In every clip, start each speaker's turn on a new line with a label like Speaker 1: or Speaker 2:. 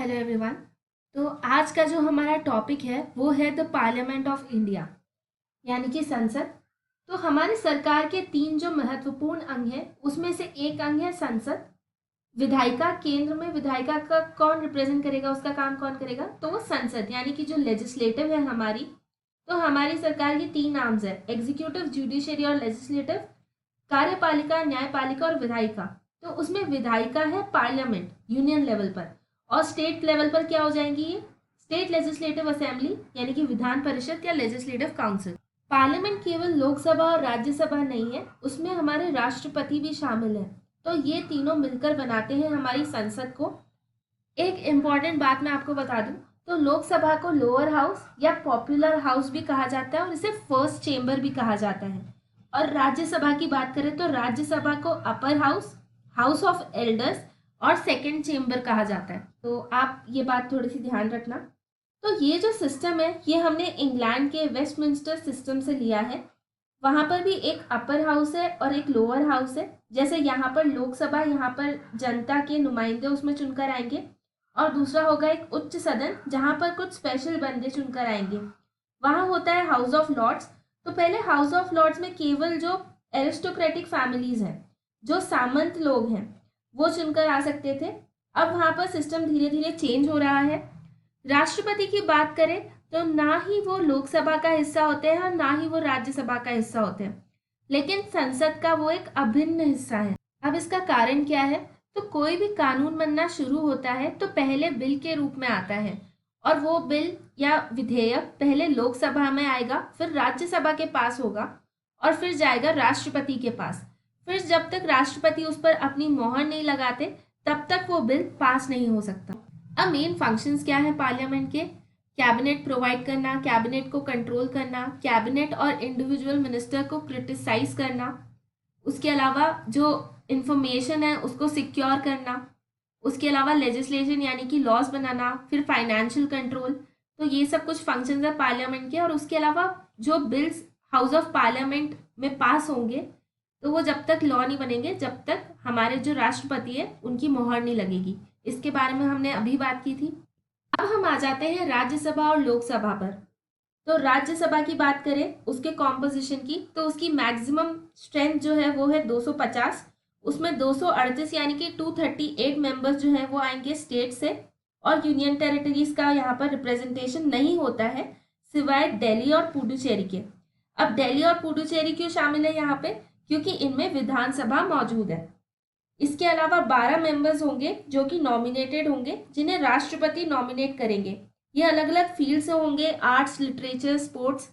Speaker 1: Hello everyone. तो आज का जो हमारा टॉपिक है वो है द पार्लियामेंट ऑफ इंडिया, यानी कि संसद। तो हमारी सरकार के तीन जो महत्वपूर्ण अंग हैं उसमें से एक अंग है संसद। विधायिका, केंद्र में विधायिका का कौन रिप्रेजेंट करेगा, उसका काम कौन करेगा, तो वो संसद यानी कि जो लेजिस्लेटिव है हमारी। तो हमारी सरकार की तीन आर्म्स है, एग्जीक्यूटिव, जुडिशरी और लेजिस्लेटिव। कार्यपालिका, न्यायपालिका और विधायिका। तो उसमें विधायिका है पार्लियामेंट यूनियन लेवल पर, और स्टेट लेवल पर क्या हो जाएंगी ये स्टेट लेजिस्लेटिव असेंबली यानी कि विधान परिषद या लेजिस्लेटिव काउंसिल। पार्लियामेंट केवल लोकसभा और राज्यसभा नहीं है, उसमें हमारे राष्ट्रपति भी शामिल है। तो ये तीनों मिलकर बनाते हैं हमारी संसद को। एक इम्पॉर्टेंट बात मैं आपको बता दूं, तो लोकसभा को लोअर हाउस या पॉपुलर हाउस भी कहा जाता है और इसे फर्स्ट चेंबर भी कहा जाता है। और राज्यसभा की बात करें तो राज्यसभा को upper house, house of elders और सेकंड चेंबर कहा जाता है। तो आप ये बात थोड़ी सी ध्यान रखना। तो ये जो सिस्टम है ये हमने इंग्लैंड के वेस्टमिंस्टर सिस्टम से लिया है। वहां पर भी एक अपर हाउस है और एक लोअर हाउस है। जैसे यहाँ पर लोकसभा, यहाँ पर जनता के नुमाइंदे उसमें चुनकर आएंगे, और दूसरा होगा एक उच्च सदन जहां पर कुछ स्पेशल बंदे चुनकर आएंगे। वहां होता है हाउस ऑफ लॉर्ड्स। तो पहले हाउस ऑफ लॉर्ड्स में केवल जो एरिस्टोक्रेटिक फैमिलीज हैं, जो सामंत लोग हैं, वो चुनकर आ सकते थे। अब वहां पर सिस्टम धीरे धीरे चेंज हो रहा है। राष्ट्रपति की बात करें तो ना ही वो लोकसभा का हिस्सा होते हैं और ना ही वो राज्यसभा का हिस्सा होते हैं, लेकिन संसद का वो एक अभिन्न हिस्सा है। अब इसका कारण क्या है, तो कोई भी कानून बनना शुरू होता है तो पहले बिल के रूप में आता है, और वो बिल या विधेयक पहले लोकसभा में आएगा, फिर राज्यसभा के पास होगा और फिर जाएगा राष्ट्रपति के पास। फिर जब तक राष्ट्रपति उस पर अपनी मोहर नहीं लगाते तब तक वो बिल पास नहीं हो सकता। अब मेन फंक्शंस क्या है पार्लियामेंट के? कैबिनेट प्रोवाइड करना, कैबिनेट को कंट्रोल करना, कैबिनेट और इंडिविजुअल मिनिस्टर को क्रिटिसाइज करना, उसके अलावा जो इंफॉर्मेशन है उसको सिक्योर करना, उसके अलावा लेजिस्लेशन यानी कि लॉज बनाना, फिर फाइनेंशियल कंट्रोल। तो ये सब कुछ फंक्शंस है पार्लियामेंट के। और उसके अलावा जो बिल्स हाउस ऑफ पार्लियामेंट में पास होंगे तो वो जब तक लॉ नहीं बनेंगे जब तक हमारे जो राष्ट्रपति है उनकी मोहर नहीं लगेगी। इसके बारे में हमने अभी बात की थी। अब हम आ जाते हैं राज्यसभा और लोकसभा पर। तो राज्यसभा की बात करें उसके कॉम्पोजिशन की, तो उसकी मैक्सिमम स्ट्रेंथ जो है वो है 250। उसमें 238 यानी कि 238 मेंबर्स जो है वो आएंगे स्टेट से, और यूनियन टेरिटरीज का यहाँ पर रिप्रेजेंटेशन नहीं होता है सिवाय दिल्ली और पुडुचेरी के। अब दिल्ली और पुडुचेरी क्यों शामिल है यहाँ पे? क्योंकि इनमें विधानसभा मौजूद है। इसके अलावा 12 मेंबर्स होंगे जो कि नॉमिनेटेड होंगे, जिन्हें राष्ट्रपति नॉमिनेट करेंगे। ये अलग अलग फील्ड से होंगे, आर्ट्स, लिटरेचर, स्पोर्ट्स,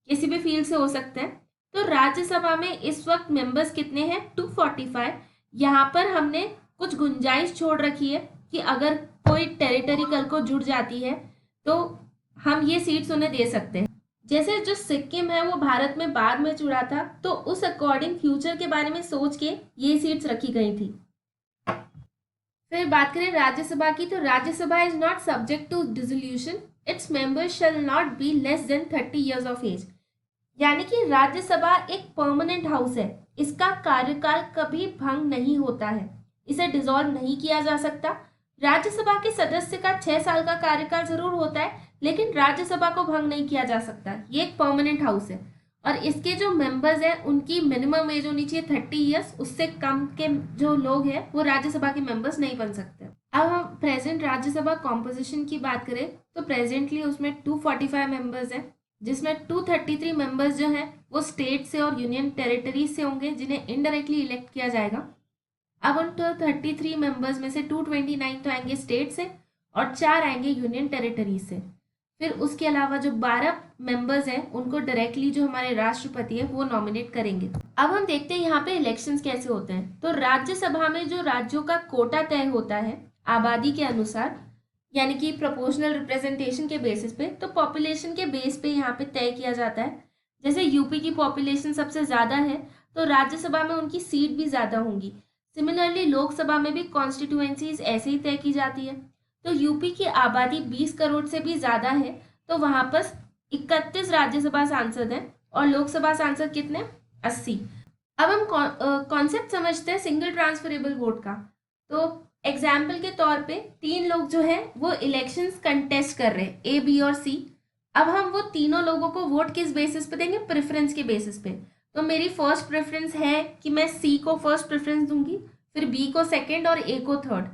Speaker 1: किसी भी फील्ड से हो सकते हैं। तो राज्यसभा में इस वक्त मेंबर्स कितने हैं? 245। यहाँ पर हमने कुछ गुंजाइश छोड़ रखी है कि अगर कोई टेरिटरी कल को जुड़ जाती है तो हम ये सीट्स उन्हें दे सकते हैं। जैसे जो सिक्किम है वो भारत में बाद में जुड़ा था, तो उस अकॉर्डिंग फ्यूचर के बारे में सोच के ये सीट्स रखी गई थी। फिर बात करें राज्यसभा की, तो Rajya Sabha is not subject to dissolution, its members shall not be less than 30 years of age. यानी कि राज्यसभा एक परमानेंट हाउस है, इसका कार्यकाल कभी भंग नहीं होता है, इसे डिसॉल्व नहीं किया जा सकता। राज्यसभा के सदस्य का 6 साल का कार्यकाल जरूर होता है, लेकिन राज्यसभा को भंग नहीं किया जा सकता। ये एक परमानेंट हाउस है, और इसके जो मेंबर्स हैं उनकी मिनिमम एज होनी चाहिए 30 ईयर्स। उससे कम के जो लोग हैं वो राज्यसभा के मेंबर्स नहीं बन सकते। अब हम प्रेजेंट राज्यसभा कॉम्पोजिशन की बात करें तो प्रेजेंटली उसमें 245 मेंबर्स हैं, जिसमें 233 मेंबर्स जो हैं वो स्टेट से और यूनियन टेरिटरीज से होंगे, जिन्हें इनडायरेक्टली इलेक्ट किया जाएगा। अब उन 233 मेंबर्स में से 229 तो आएंगे स्टेट से और 4 आएंगे यूनियन टेरिटरीज से। फिर उसके अलावा जो 12 मेंबर्स हैं उनको डायरेक्टली जो हमारे राष्ट्रपति है वो नॉमिनेट करेंगे। अब हम देखते हैं यहाँ पे इलेक्शंस कैसे होते हैं। तो राज्यसभा में जो राज्यों का कोटा तय होता है आबादी के अनुसार, यानी कि प्रोपोर्शनल रिप्रेजेंटेशन के बेसिस पे, तो पॉपुलेशन के बेस पे यहाँ पे तय किया जाता है। जैसे यूपी की पॉपुलेशन सबसे ज्यादा है तो राज्यसभा में उनकी सीट भी ज्यादा होंगी। सिमिलरली लोकसभा में भी कॉन्स्टिट्यूएंसीज ऐसे ही तय की जाती है। तो यूपी की आबादी 20 करोड़ से भी ज्यादा है, तो वहां पर 31 राज्यसभा सांसद हैं और लोकसभा सांसद कितने? 80। अब हम कॉन्सेप्ट समझते हैं सिंगल ट्रांसफरेबल वोट का। तो एग्जाम्पल के तौर पे 3 लोग जो है वो इलेक्शंस कंटेस्ट कर रहे हैं, ए, बी और सी। अब हम वो तीनों लोगों को वोट किस बेसिस पे देंगे? प्रेफरेंस के बेसिस पे। तो मेरी फर्स्ट प्रेफरेंस है कि मैं सी को फर्स्ट प्रेफरेंस दूंगी, फिर बी को सेकंड और ए को थर्ड।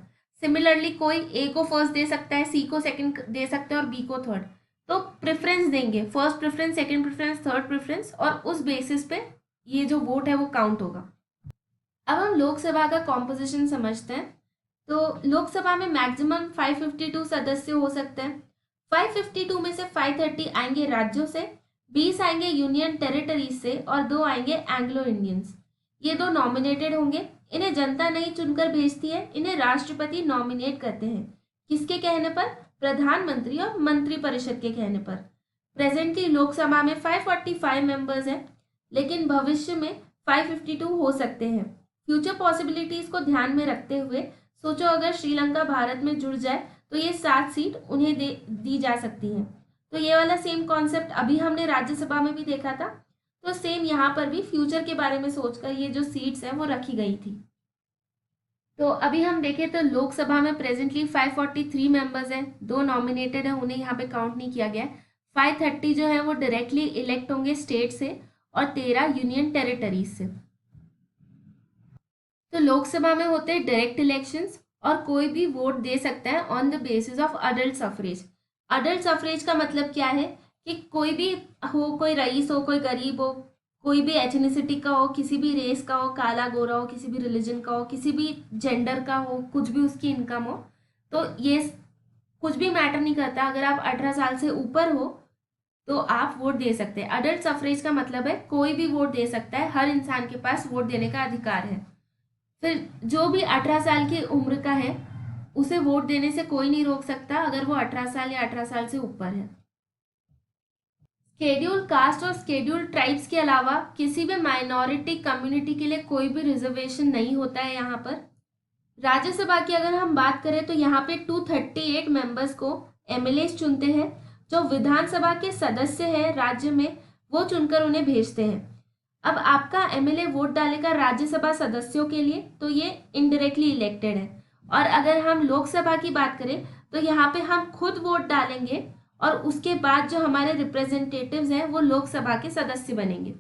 Speaker 1: सिमिलरली कोई ए को फर्स्ट दे सकता है, सी को सेकंड दे सकता है और बी को थर्ड। तो प्रेफरेंस देंगे, first preference, second preference, third preference, और उस बेसिस पे ये जो वोट है वो काउंट होगा। अब हम लोकसभा का कॉम्पोजिशन समझते हैं। तो लोकसभा में मैक्सिमम 552 सदस्य हो सकते हैं। 552 में से 530 आएंगे राज्यों से, 20 आएंगे यूनियन टेरिटरीज से और 2 आएंगे एंग्लो इंडियंस। ये 2 नॉमिनेटेड होंगे। इन्हें जनता नहीं चुनकर भेजती है, इन्हें राष्ट्रपति नॉमिनेट करते हैं। किसके कहने पर? प्रधानमंत्री और मंत्रिपरिषद के कहने पर। प्रेजेंटली लोकसभा में 545 मेंबर्स हैं, लेकिन भविष्य में 552 हो सकते हैं। फ्यूचर पॉसिबिलिटीज को ध्यान में रखते हुए सोचो अगर श्रीलंका भारत में जुड़ जाए तो ये 7 सीट उन्हें दी जा सकती हैं। तो ये वाला सेम कॉन्सेप्ट अभी हमने राज्यसभा में भी देखा था, तो सेम यहाँ पर भी फ्यूचर के बारे में सोचकर ये जो सीट्स हैं वो रखी गई थी। तो अभी हम देखें तो लोकसभा में प्रेजेंटली 543 मेंबर्स हैं, 2 नॉमिनेटेड हैं, उन्हें यहाँ पे काउंट नहीं किया गया है। 530 जो है वो डायरेक्टली इलेक्ट होंगे स्टेट से और 13 यूनियन टेरिटरीज से। तो लोकसभा में होते हैं डायरेक्ट इलेक्शंस और कोई भी वोट दे सकता है on the basis of adult suffrage. Adult suffrage का मतलब क्या है कि कोई भी हो, कोई रईस हो, कोई गरीब हो, कोई भी एथनिसिटी का हो, किसी भी रेस का हो, काला गोरा हो, किसी भी रिलीजन का हो, किसी भी जेंडर का हो, कुछ भी उसकी इनकम हो, तो ये कुछ भी मैटर नहीं करता। अगर आप 18 साल से ऊपर हो तो आप वोट दे सकते हैं। अडल्ट सफरेज का मतलब है कोई भी वोट दे सकता है, हर इंसान के पास वोट देने का अधिकार है। फिर जो भी 18 साल की उम्र का है उसे वोट देने से कोई नहीं रोक सकता अगर वो 18 साल या 18 साल से ऊपर है। शेड्यूल कास्ट और शेड्यूल ट्राइब्स के अलावा किसी भी माइनॉरिटी कम्युनिटी के लिए कोई भी रिजर्वेशन नहीं होता है यहाँ पर। राज्यसभा की अगर हम बात करें तो यहाँ पे 238 मेंबर्स को एमएलए चुनते हैं। जो विधानसभा के सदस्य है राज्य में वो चुनकर उन्हें भेजते हैं। अब आपका एमएलए वोट डालेगा राज्यसभा सदस्यों के लिए तो ये इनडायरेक्टली इलेक्टेड है। और अगर हम लोकसभा की बात करें तो यहाँ पे हम खुद वोट डालेंगे और उसके बाद जो हमारे रिप्रेजेंटेटिव्स हैं वो लोकसभा के सदस्य बनेंगे।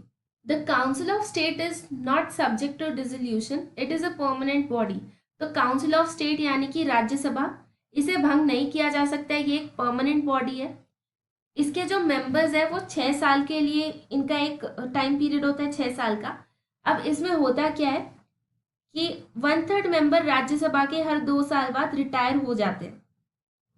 Speaker 1: The council of state is not subject to dissolution, it is a permanent body. तो काउंसिल ऑफ स्टेट यानी कि राज्यसभा, इसे भंग नहीं किया जा सकता है, ये एक परमानेंट बॉडी है। इसके जो मेंबर्स है वो 6 साल के लिए इनका एक टाइम पीरियड होता है, 6 साल का। अब इसमें होता क्या है कि 1/3 मेंबर राज्यसभा के हर 2 साल बाद रिटायर हो जाते हैं।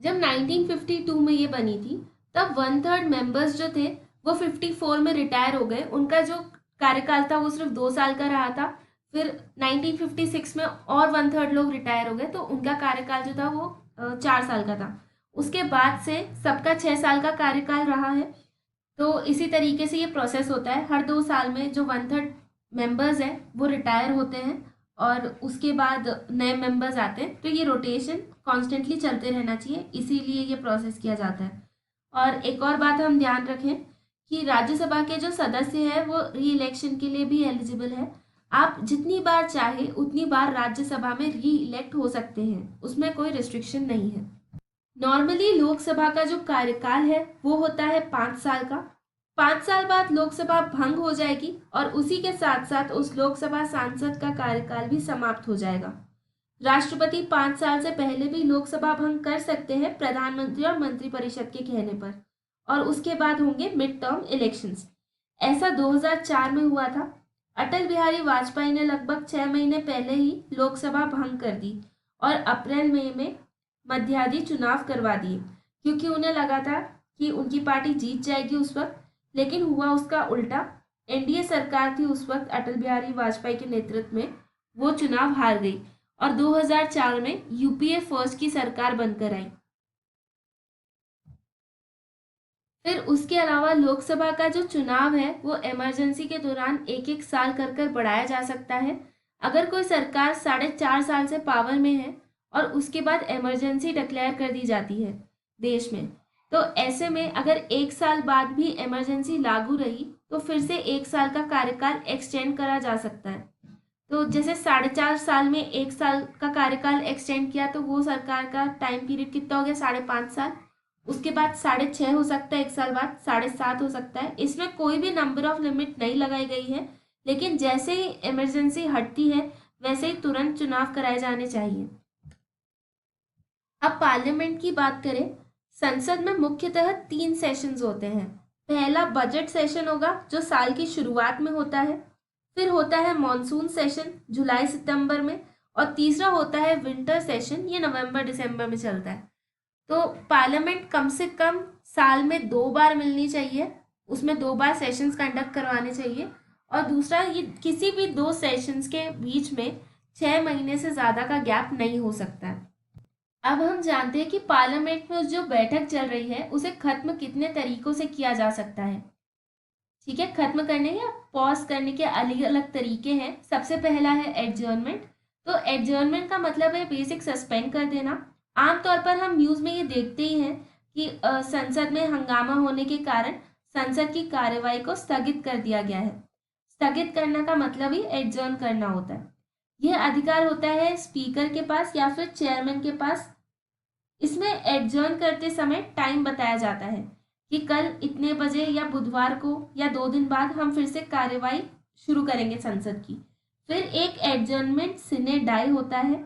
Speaker 1: जब 1952 में ये बनी थी तब 1/3 मेंबर्स जो थे वो 54 में रिटायर हो गए। उनका जो कार्यकाल था वो सिर्फ 2 साल का रहा था। फिर 1956 में और 1/3 लोग रिटायर हो गए तो उनका कार्यकाल जो था वो 4 साल का था। उसके बाद से सबका 6 साल का कार्यकाल रहा है। तो इसी तरीके से ये प्रोसेस होता है, हर 2 साल में जो 1/3 मेंबर्स हैं वो रिटायर होते हैं और उसके बाद नए मेंबर्स आते हैं। तो ये रोटेशन कॉन्स्टेंटली चलते रहना चाहिए, इसीलिए ये प्रोसेस किया जाता है। और एक और बात हम ध्यान रखें कि राज्यसभा के जो सदस्य हैं वो री इलेक्शन के लिए भी एलिजिबल है। आप जितनी बार चाहे उतनी बार राज्यसभा में री इलेक्ट हो सकते हैं, उसमें कोई रिस्ट्रिक्शन नहीं है। नॉर्मली लोकसभा का जो कार्यकाल है वो होता है 5 साल का। 5 साल बाद लोकसभा भंग हो जाएगी और उसी के साथ साथ उस लोकसभा सांसद का कार्यकाल भी समाप्त हो जाएगा। राष्ट्रपति 5 साल से पहले भी लोकसभा भंग कर सकते हैं प्रधानमंत्री और मंत्रिपरिषद के कहने पर, और उसके बाद होंगे मिड टर्म इलेक्शंस। ऐसा 2004 में हुआ था। अटल बिहारी वाजपेयी ने लगभग 6 महीने पहले ही लोकसभा भंग कर दी और अप्रैल मई में मध्यावधि चुनाव करवा दिए, क्योंकि उन्हें लगा था कि उनकी पार्टी जीत जाएगी उस वक्त। लेकिन हुआ उसका उल्टा। एनडीए सरकार थी उस वक्त अटल बिहारी वाजपेयी के नेतृत्व में, वो चुनाव हार गई और 2004 में यूपीए फर्स्ट की सरकार बनकर आई। फिर उसके अलावा लोकसभा का जो चुनाव है वो इमरजेंसी के दौरान 1-1 साल कर बढ़ाया जा सकता है। अगर कोई सरकार 4.5 साल से पावर में है और उसके बाद इमरजेंसी डिक्लेयर कर दी जाती है देश में, तो ऐसे में अगर 1 साल बाद भी इमरजेंसी लागू रही तो फिर से 1 साल का कार्यकाल एक्सटेंड करा जा सकता है। तो जैसे 4.5 साल में 1 साल का कार्यकाल एक्सटेंड किया तो वो सरकार का टाइम पीरियड कितना हो गया, 5.5 साल। उसके बाद 6.5 हो सकता है, 1 साल बाद 7.5 हो सकता है। इसमें कोई भी नंबर ऑफ लिमिट नहीं लगाई गई है, लेकिन जैसे ही इमरजेंसी हटती है वैसे ही तुरंत चुनाव कराए जाने चाहिए। अब पार्लियामेंट की बात करें, संसद में मुख्यतः 3 सेशंस होते हैं। पहला बजट सेशन होगा जो साल की शुरुआत में होता है, फिर होता है मॉनसून सेशन जुलाई सितंबर में, और तीसरा होता है विंटर सेशन, ये नवंबर दिसंबर में चलता है। तो पार्लियामेंट कम से कम साल में 2 बार मिलनी चाहिए, उसमें 2 बार सेशंस कंडक्ट करवाने चाहिए। और दूसरा, ये किसी भी 2 सेशंस के बीच में 6 महीने से ज़्यादा का गैप नहीं हो सकता है। अब हम जानते हैं कि पार्लियामेंट में जो बैठक चल रही है उसे खत्म कितने तरीकों से किया जा सकता है। ठीक है, खत्म करने या पॉज करने के अलग अलग तरीके हैं। सबसे पहला है एडजर्नमेंट। तो एडजर्नमेंट का मतलब है बेसिक सस्पेंड कर देना। आमतौर पर हम न्यूज़ में ये देखते ही हैं कि संसद में हंगामा होने के कारण संसद की कार्यवाही को स्थगित कर दिया गया है। स्थगित करना का मतलब ही एडजर्न करना होता है। यह अधिकार होता है स्पीकर के पास या फिर चेयरमैन के पास। इसमें एडजर्न करते समय टाइम बताया जाता है कि कल इतने बजे या बुधवार को या 2 दिन बाद हम फिर से कार्यवाही शुरू करेंगे संसद की। फिर एक एडजर्नमेंट सिने डाई होता है,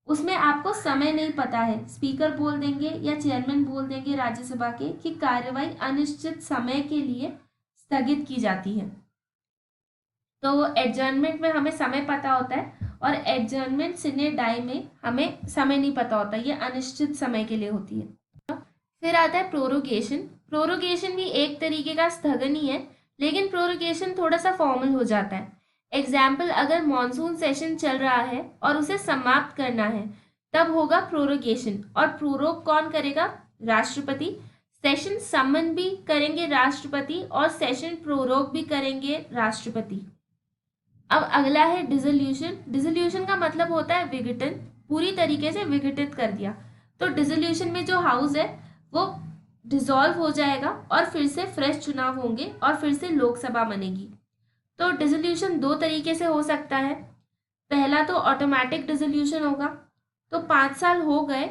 Speaker 1: उसमें आपको समय नहीं पता है, स्पीकर बोल देंगे या चेयरमैन बोल देंगे राज्यसभा के कि कार्यवाही अनिश्चित समय के लिए स्थगित की जाती है। तो एडजर्नमेंट में हमें समय पता होता है और एडजर्नमेंट सिने डाई में हमें समय नहीं पता होता, ये अनिश्चित समय के लिए होती है। फिर आता है प्रोरोगेशन। प्रोरोगेशन भी एक तरीके का स्थगन ही है, लेकिन प्रोरोगेशन थोड़ा सा फॉर्मल हो जाता है। एग्जाम्पल, अगर मॉनसून सेशन चल रहा है और उसे समाप्त करना है तब होगा प्रोरोगेशन। और प्रोरोग कौन करेगा? राष्ट्रपति। सेशन समन भी करेंगे राष्ट्रपति और सेशन प्रोरोग भी करेंगे राष्ट्रपति। अब अगला है डिसोल्यूशन। डिसोल्यूशन का मतलब होता है विघटन, पूरी तरीके से विघटित कर दिया। तो डिसोल्यूशन में जो हाउस है वो डिसॉल्व हो जाएगा और फिर से फ्रेश चुनाव होंगे और फिर से लोकसभा बनेगी। तो डिसोल्यूशन 2 तरीके से हो सकता है। पहला तो ऑटोमेटिक डिसोल्यूशन होगा, तो 5 साल हो गए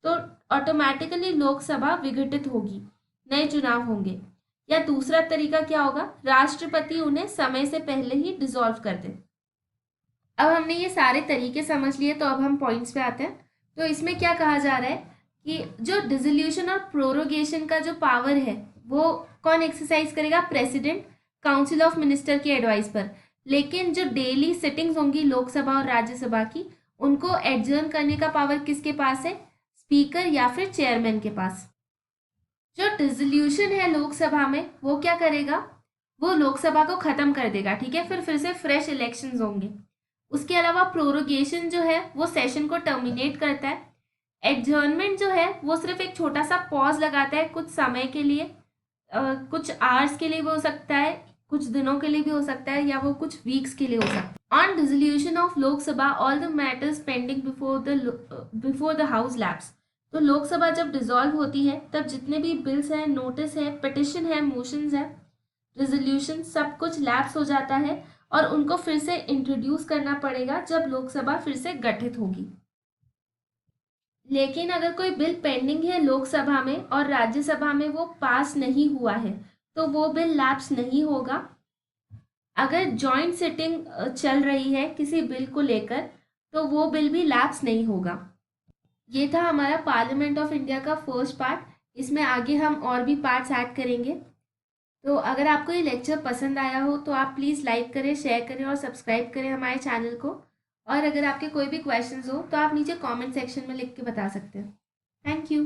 Speaker 1: तो ऑटोमेटिकली लोकसभा विघटित होगी, नए चुनाव होंगे। या दूसरा तरीका क्या होगा, राष्ट्रपति उन्हें समय से पहले ही डिसॉल्व कर दे। अब हमने ये सारे तरीके समझ लिए, तो अब हम पॉइंट्स पे आते हैं। तो इसमें क्या कहा जा रहा है कि जो डिसोल्यूशन और प्रोरोगेशन का जो पावर है वो कौन एक्सरसाइज करेगा? प्रेसिडेंट, काउंसिल ऑफ मिनिस्टर की एडवाइस पर। लेकिन जो डेली सिटिंग्स होंगी लोकसभा और राज्यसभा की, उनको एडजर्न करने का पावर किसके पास है? स्पीकर या फिर चेयरमैन के पास। जो डिसोल्यूशन है लोकसभा में वो क्या करेगा? वो लोकसभा को खत्म कर देगा, ठीक है, फिर से फ्रेश इलेक्शंस होंगे। उसके अलावा प्रोरोगेशन जो है वो सेशन को टर्मिनेट करता है। एडजर्नमेंट जो है वो सिर्फ एक छोटा सा पॉज लगाता है कुछ समय के लिए, कुछ आवर्स के लिए भी हो सकता है, कुछ दिनों के लिए भी हो सकता है, या वो कुछ वीक्स के लिए हो सकता है। On dissolution of Lok Sabha all the matters pending before the house lapse. तो लोकसभा जब डिसॉल्व होती है तब जितने भी बिल्स हैं, नोटिस है, पिटिशन है, मोशंस है, रेजोल्यूशन, सब कुछ लैप्स हो जाता है और उनको फिर से इंट्रोड्यूस करना पड़ेगा जब लोकसभा फिर से गठित होगी। लेकिन अगर कोई बिल पेंडिंग है लोकसभा में और राज्यसभा में वो पास नहीं हुआ है तो वो बिल लैप्स नहीं होगा। अगर जॉइंट सिटिंग चल रही है किसी बिल को लेकर तो वो बिल भी लैप्स नहीं होगा। ये था हमारा पार्लियामेंट ऑफ इंडिया का फर्स्ट पार्ट। इसमें आगे हम और भी पार्ट्स ऐड करेंगे। तो अगर आपको ये लेक्चर पसंद आया हो तो आप प्लीज़ लाइक करें, शेयर करें और सब्सक्राइब करें हमारे चैनल को। और अगर आपके कोई भी क्वेश्चंस हो तो आप नीचे कमेंट सेक्शन में लिख के बता सकते हैं। Thank you.